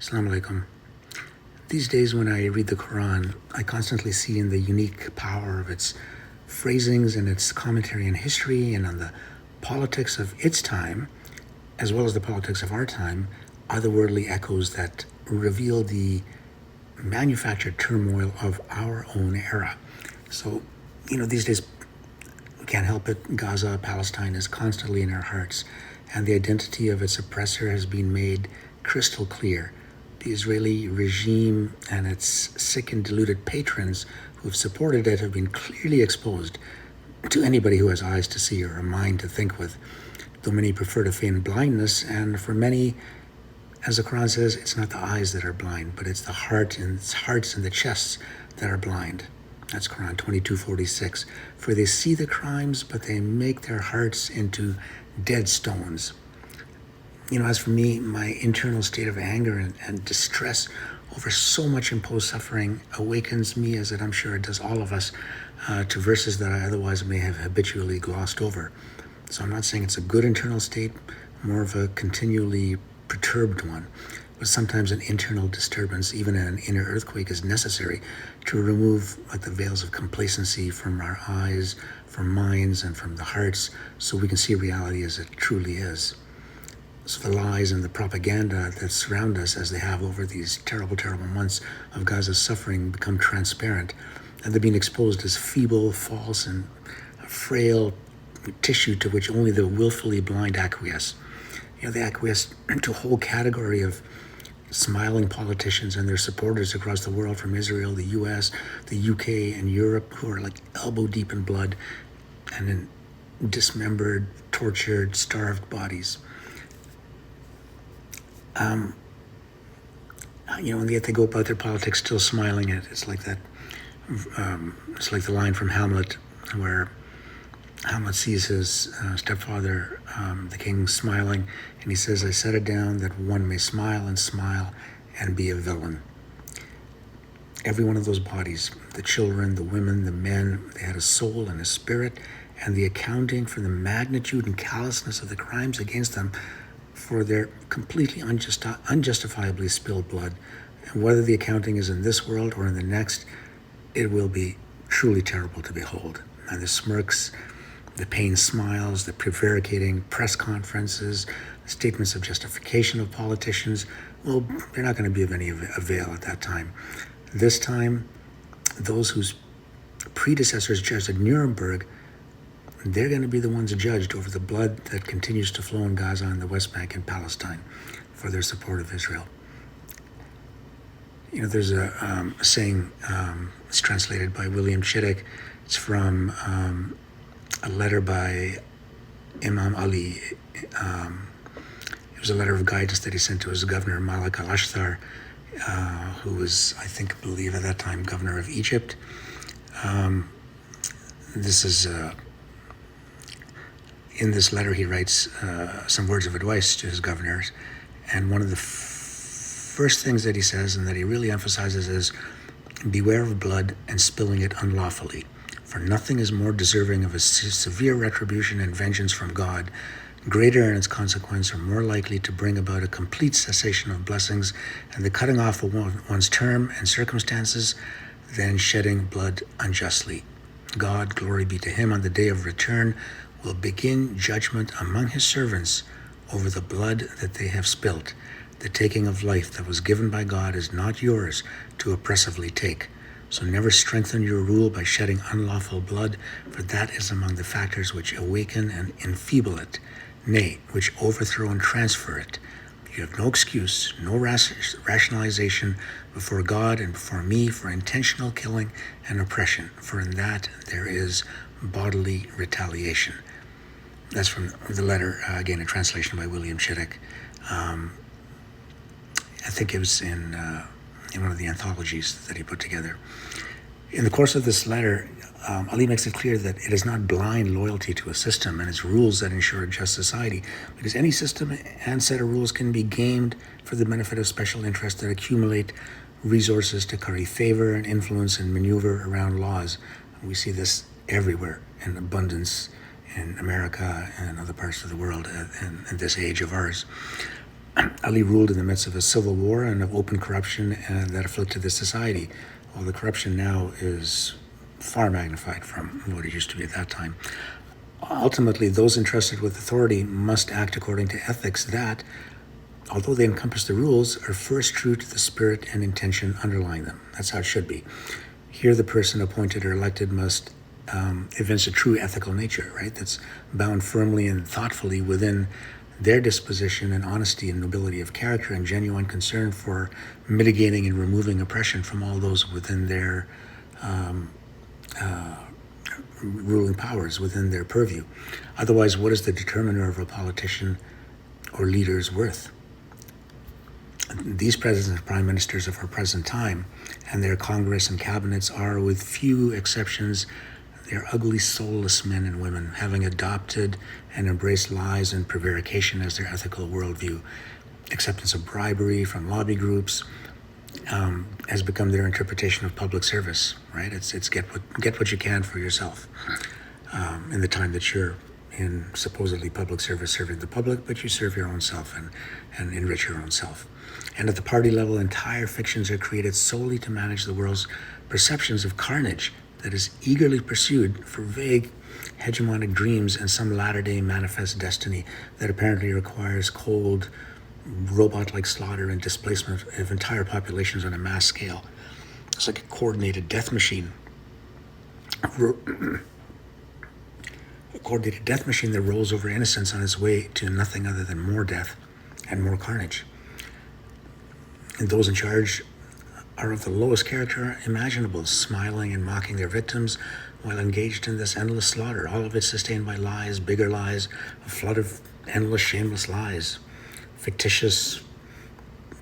Assalamu alaikum. These days when I read the Qur'an, I constantly see in the unique power of its phrasings and its commentary on history and on the politics of its time, as well as the politics of our time, otherworldly echoes that reveal the manufactured turmoil of our own era. So, these days, we can't help it. Gaza, Palestine is constantly in our hearts, and the identity of its oppressor has been made crystal clear. The Israeli regime and its sick and deluded patrons who have supported it have been clearly exposed to anybody who has eyes to see or a mind to think with, though many prefer to feign blindness. And for many, as the Quran says, it's not the eyes that are blind, but it's the hearts and the chests that are blind. That's Quran 22:46. For they see the crimes, but they make their hearts into dead stones. As for me, my internal state of anger and distress over so much imposed suffering awakens me, as I'm sure it does all of us, to verses that I otherwise may have habitually glossed over. So I'm not saying it's a good internal state, more of a continually perturbed one. But sometimes an internal disturbance, even an inner earthquake, is necessary to remove the veils of complacency from our eyes, from minds, and from the hearts, so we can see reality as it truly is. So the lies and the propaganda that surround us, as they have over these terrible, terrible months of Gaza's suffering, become transparent, and they're being exposed as feeble, false, and frail tissue to which only the willfully blind acquiesce. They acquiesce to a whole category of smiling politicians and their supporters across the world, from Israel, the US, the UK, and Europe, who are elbow deep in blood and in dismembered, tortured, starved bodies. And yet they go about their politics still smiling at it. It's like that. It's like the line from Hamlet, where Hamlet sees his stepfather, the king, smiling, and he says, "I set it down that one may smile and be a villain." Every one of those bodies, the children, the women, the men, they had a soul and a spirit, and the accounting for the magnitude and callousness of the crimes against them, for their completely unjustifiably spilled blood. And whether the accounting is in this world or in the next, it will be truly terrible to behold. And the smirks, the pain smiles, the prevaricating press conferences, statements of justification of politicians, well, they're not going to be of any avail at that time. This time, those whose predecessors judged at Nuremberg, they're going to be the ones judged over the blood that continues to flow in Gaza and the West Bank and Palestine for their support of Israel. There's a saying, it's translated by William Chittick. It's from a letter by Imam Ali. It was a letter of guidance that he sent to his governor, Malik al-Ashtar, who was, I believe at that time, governor of Egypt. This is... In this letter, he writes some words of advice to his governors, and one of the first things that he says, and that he really emphasizes, is beware of blood and spilling it unlawfully, for nothing is more deserving of a severe retribution and vengeance from God, greater in its consequence, or more likely to bring about a complete cessation of blessings and the cutting off of one's term and circumstances than shedding blood unjustly. God, glory be to him, on the day of return will begin judgment among his servants over the blood that they have spilt. The taking of life that was given by God is not yours to oppressively take. So never strengthen your rule by shedding unlawful blood, for that is among the factors which awaken and enfeeble it, nay, which overthrow and transfer it. You have no excuse, no rationalization before God and before me for intentional killing and oppression, for in that there is bodily retaliation. That's from the letter, again, a translation by William Chittick. I think it was in one of the anthologies that he put together. In the course of this letter, Ali makes it clear that it is not blind loyalty to a system and its rules that ensure a just society, because any system and set of rules can be gamed for the benefit of special interests that accumulate resources to curry favor and influence and maneuver around laws. We see this everywhere in abundance in America and other parts of the world in this age of ours. Ali ruled in the midst of a civil war and of open corruption that afflicted the society. Well, the corruption now is far magnified from what it used to be at that time. Ultimately, those entrusted with authority must act according to ethics that, although they encompass the rules, are first true to the spirit and intention underlying them. That's how it should be. Here, the person appointed or elected must evince a true ethical nature, right? That's bound firmly and thoughtfully within their disposition and honesty and nobility of character and genuine concern for mitigating and removing oppression from all those within their ruling powers, within their purview. Otherwise, what is the determiner of a politician or leader's worth? These presidents and prime ministers of our present time and their Congress and cabinets are, with few exceptions, they're ugly, soulless men and women, having adopted and embraced lies and prevarication as their ethical worldview. Acceptance of bribery from lobby groups has become their interpretation of public service, right? It's get what you can for yourself in the time that you're in supposedly public service serving the public, but you serve your own self and enrich your own self. And at the party level, entire fictions are created solely to manage the world's perceptions of carnage that is eagerly pursued for vague hegemonic dreams and some latter-day manifest destiny that apparently requires cold, robot-like slaughter and displacement of entire populations on a mass scale. It's like a coordinated death machine. A coordinated death machine that rolls over innocence on its way to nothing other than more death and more carnage. And those in charge are of the lowest character imaginable, smiling and mocking their victims while engaged in this endless slaughter, all of it sustained by lies, bigger lies, a flood of endless, shameless lies, fictitious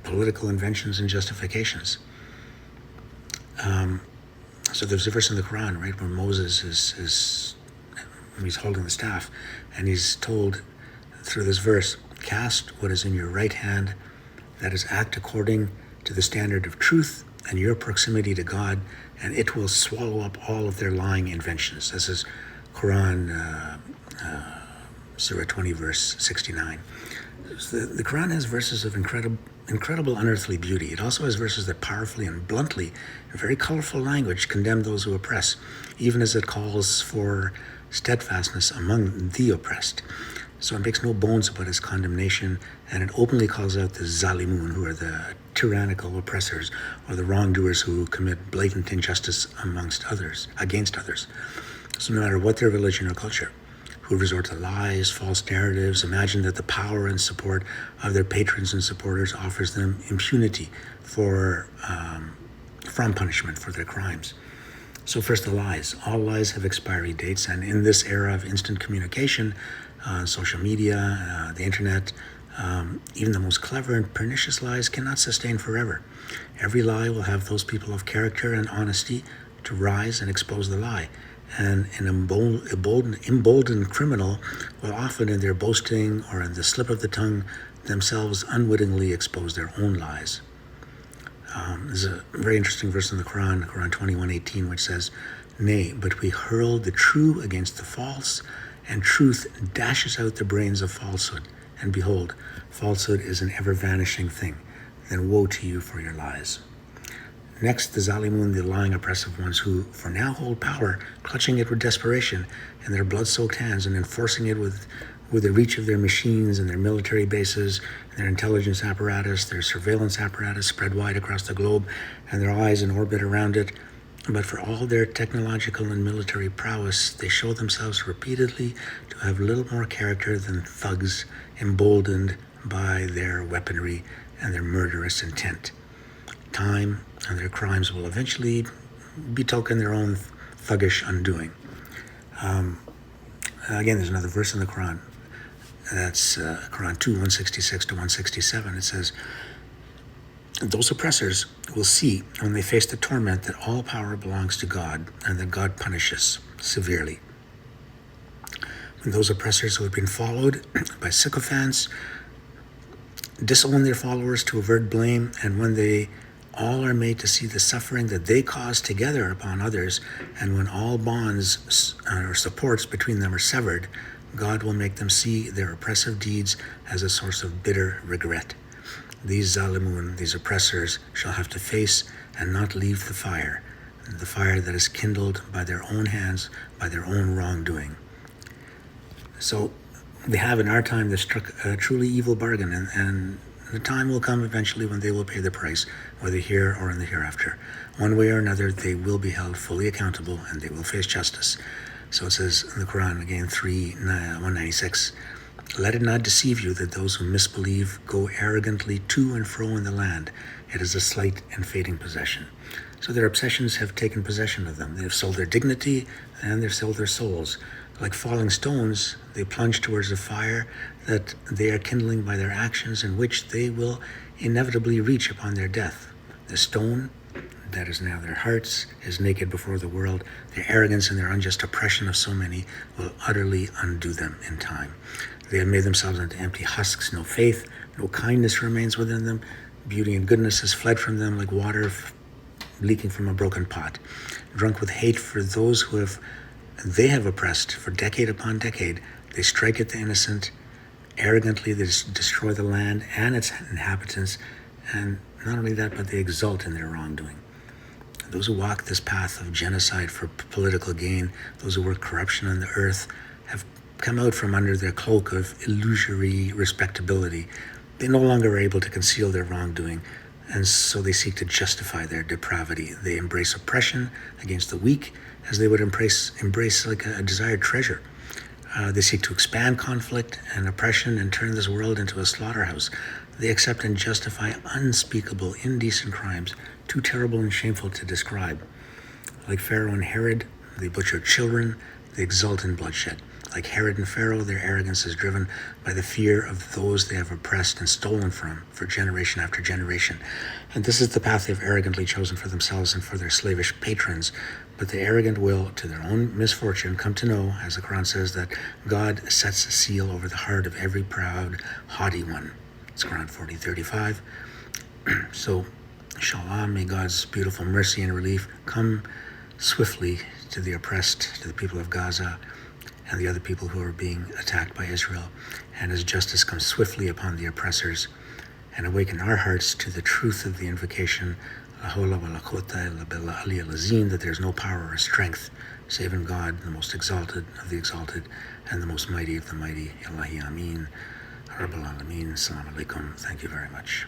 political inventions and justifications. So there's a verse in the Qur'an, right, where Moses he's holding the staff, and he's told through this verse, cast what is in your right hand, that is, act according to the standard of truth and your proximity to God, and it will swallow up all of their lying inventions. This is Qur'an, Surah 20, verse 69. So the Qur'an has verses of incredible unearthly beauty. It also has verses that powerfully and bluntly, in very colorful language, condemn those who oppress, even as it calls for steadfastness among the oppressed. So it makes no bones about its condemnation, and it openly calls out the zalimun, who are the tyrannical oppressors, or the wrongdoers who commit blatant injustice against others. So no matter what their religion or culture, who resort to lies, false narratives, imagine that the power and support of their patrons and supporters offers them impunity from punishment for their crimes. So first, the lies. All lies have expiry dates, and in this era of instant communication, social media, the internet, even the most clever and pernicious lies cannot sustain forever. Every lie will have those people of character and honesty to rise and expose the lie. And an emboldened criminal will often, in their boasting or in the slip of the tongue, themselves unwittingly expose their own lies. There's a very interesting verse in the Qur'an, Qur'an 21:18, which says, "Nay, but we hurl the true against the false, and truth dashes out the brains of falsehood. And behold, falsehood is an ever-vanishing thing. Then woe to you for your lies." Next, the Zalimun, the lying oppressive ones who for now hold power, clutching it with desperation in their blood-soaked hands and enforcing it with the reach of their machines and their military bases, their intelligence apparatus, their surveillance apparatus spread wide across the globe, and their eyes in orbit around it. But for all their technological and military prowess, they show themselves repeatedly to have little more character than thugs emboldened by their weaponry and their murderous intent. Time and their crimes will eventually betoken their own thuggish undoing. Again, there's another verse in the Quran. That's Quran 2, 166 to 167. It says, "Those oppressors will see when they face the torment that all power belongs to God and that God punishes severely. When those oppressors who have been followed by sycophants disown their followers to avert blame, and when they all are made to see the suffering that they cause together upon others, and when all bonds or supports between them are severed, God will make them see their oppressive deeds as a source of bitter regret. These zalimun, these oppressors, shall have to face and not leave the fire that is kindled by their own hands, by their own wrongdoing. So they have in our time struck a truly evil bargain, and the time will come eventually when they will pay the price, whether here or in the hereafter. One way or another, they will be held fully accountable and they will face justice. So it says in the Qur'an, again, 196, let it not deceive you that those who misbelieve go arrogantly to and fro in the land. It is a slight and fading possession. So their obsessions have taken possession of them. They have sold their dignity and they've sold their souls. Like falling stones, they plunge towards a fire that they are kindling by their actions, in which they will inevitably reach upon their death. The stone, that is now their hearts, is naked before the world. Their arrogance and their unjust oppression of so many will utterly undo them in time. They have made themselves into empty husks. No faith, no kindness remains within them. Beauty and goodness has fled from them like water leaking from a broken pot. Drunk with hate for those they have oppressed for decade upon decade, they strike at the innocent. Arrogantly, they destroy the land and its inhabitants. And not only that, but they exult in their wrongdoing. Those who walk this path of genocide for political gain, those who work corruption on the earth, have come out from under their cloak of illusory respectability. They no longer are able to conceal their wrongdoing, and so they seek to justify their depravity. They embrace oppression against the weak as they would embrace like a desired treasure. They seek to expand conflict and oppression and turn this world into a slaughterhouse. They accept and justify unspeakable, indecent crimes, too terrible and shameful to describe. Like Pharaoh and Herod, they butcher children, they exult in bloodshed. Like Herod and Pharaoh, their arrogance is driven by the fear of those they have oppressed and stolen from for generation after generation. And this is the path they have arrogantly chosen for themselves and for their slavish patrons. But the arrogant will, to their own misfortune, come to know, as the Qur'an says, that God sets a seal over the heart of every proud, haughty one. It's Qur'an 40:35. So, inshallah, may God's beautiful mercy and relief come swiftly to the oppressed, to the people of Gaza, and the other people who are being attacked by Israel, and as justice comes swiftly upon the oppressors, and awaken our hearts to the truth of the invocation, La hawla wa la quwwata illa billah al-ali al-azim, that there's no power or strength save in God, the most exalted of the exalted, and the most mighty of the mighty. Ilahi Ameen. Rabbal Alameen. Assalamu alaikum. Thank you very much.